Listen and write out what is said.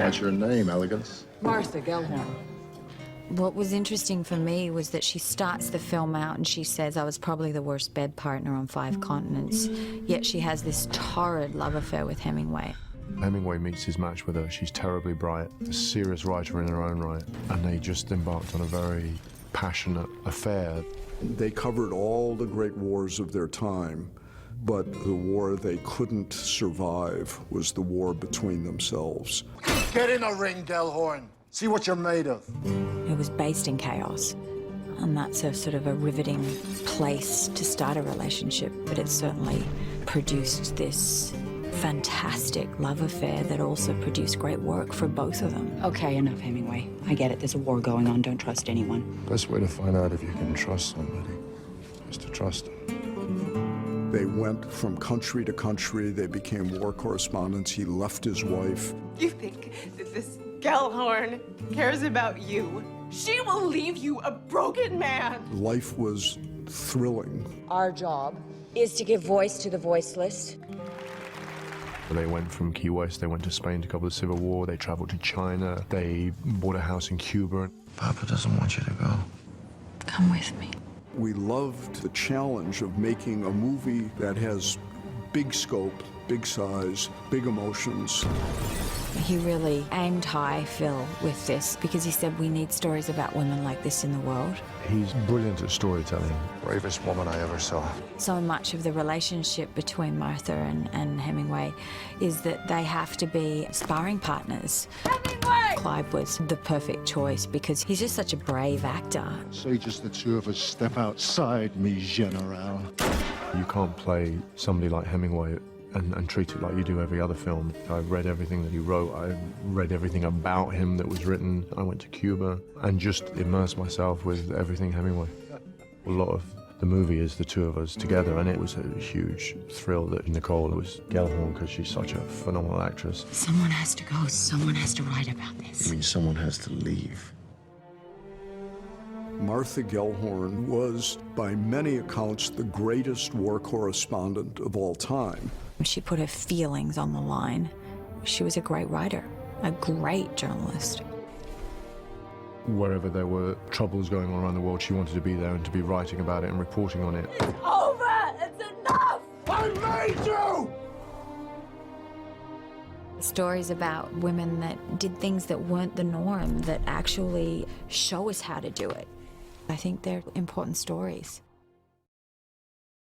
What's your name, Elegance? Martha Gellhorn. What was interesting for me was that she starts the film out and she says, I was probably the worst bed partner on 5 continents, yet she has this torrid love affair with Hemingway. Hemingway meets his match with her. She's terribly bright, a serious writer in her own right, and they just embarked on a very passionate affair. They covered all the great wars of their time, but the war they couldn't survive was the war between themselves. Get in the ring, Gelhorn. See what you're made of. It was based in chaos, and that's a sort of a riveting place to start a relationship, but it certainly produced this fantastic love affair that also produced great work for both of them. Okay, enough, Hemingway. I get it. There's a war going on. Don't trust anyone. Best way to find out if you can trust somebody is to trust them. They went from country to country. They became war correspondents. He left his wife. You think that this Gelhorn cares about you? She will leave you a broken man. Life was thrilling. Our job is to give voice to the voiceless. They went from Key West, they went to Spain to cover the Civil War, they traveled to China, they bought a house in Cuba. Papa doesn't want you to go. Come with me. We loved the challenge of making a movie that has big scope, big size, big emotions. He really aimed high, Phil, with this, because he said we need stories about women like this in the world. He's brilliant at storytelling. Bravest woman I ever saw. So much of the relationship between Martha and Hemingway is that they have to be sparring partners. Hemingway! Clive was the perfect choice because he's just such a brave actor. Say just the two of us step outside, me general. You can't play somebody like Hemingway and treat it like you do every other film. I read everything that he wrote. I read everything about him that was written. I went to Cuba and just immersed myself with everything Hemingway. A lot of the movie is the two of us together, and it was a huge thrill that Nicole was Gelhorn, because she's such a phenomenal actress. Someone has to go. Someone has to write about this. I mean, someone has to leave. Martha Gellhorn was, by many accounts, the greatest war correspondent of all time. She put her feelings on the line. She was a great writer, a great journalist. Wherever there were troubles going on around the world, she wanted to be there and to be writing about it and reporting on it. It's over! It's enough! I made you! Stories about women that did things that weren't the norm, that actually show us how to do it. I think they're important stories.